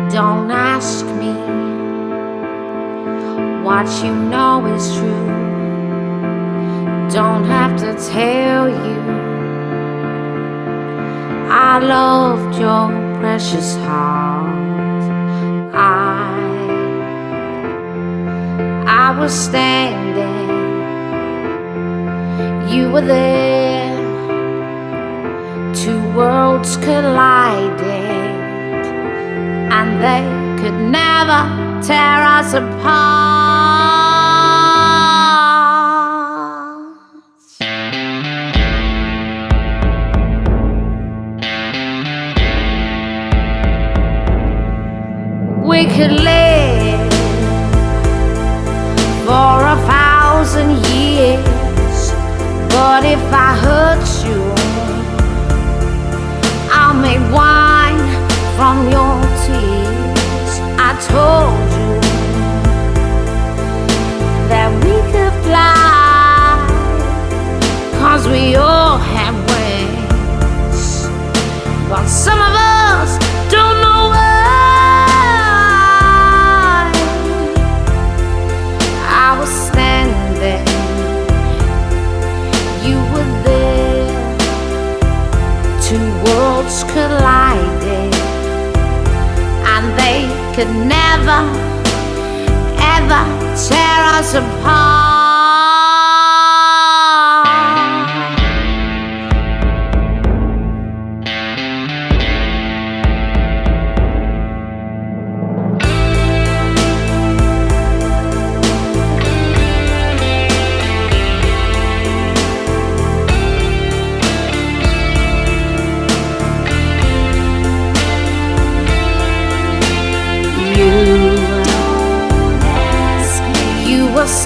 Don't ask me what you know is true. Don't have to tell you I loved your precious heart. I was standing, you were there. Two worlds collided, and they could never tear us apart. We could live for 1,000 years, but if I hurt you, I'll make wine from your tears. I told you that we could fly, 'cause we all have wings, but some of us don't know why. I was standing, you were there. Two worlds collided, and they could never, ever tear us apart.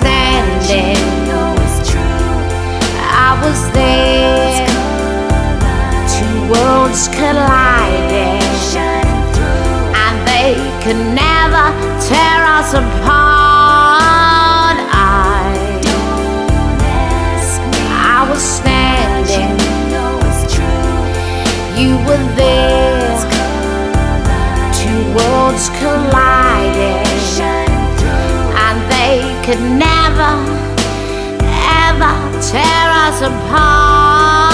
Standing, I was there. Two worlds collided, and they could never tear us apart. I was standing, you were there. Two worlds collided, they could never, ever tear us apart.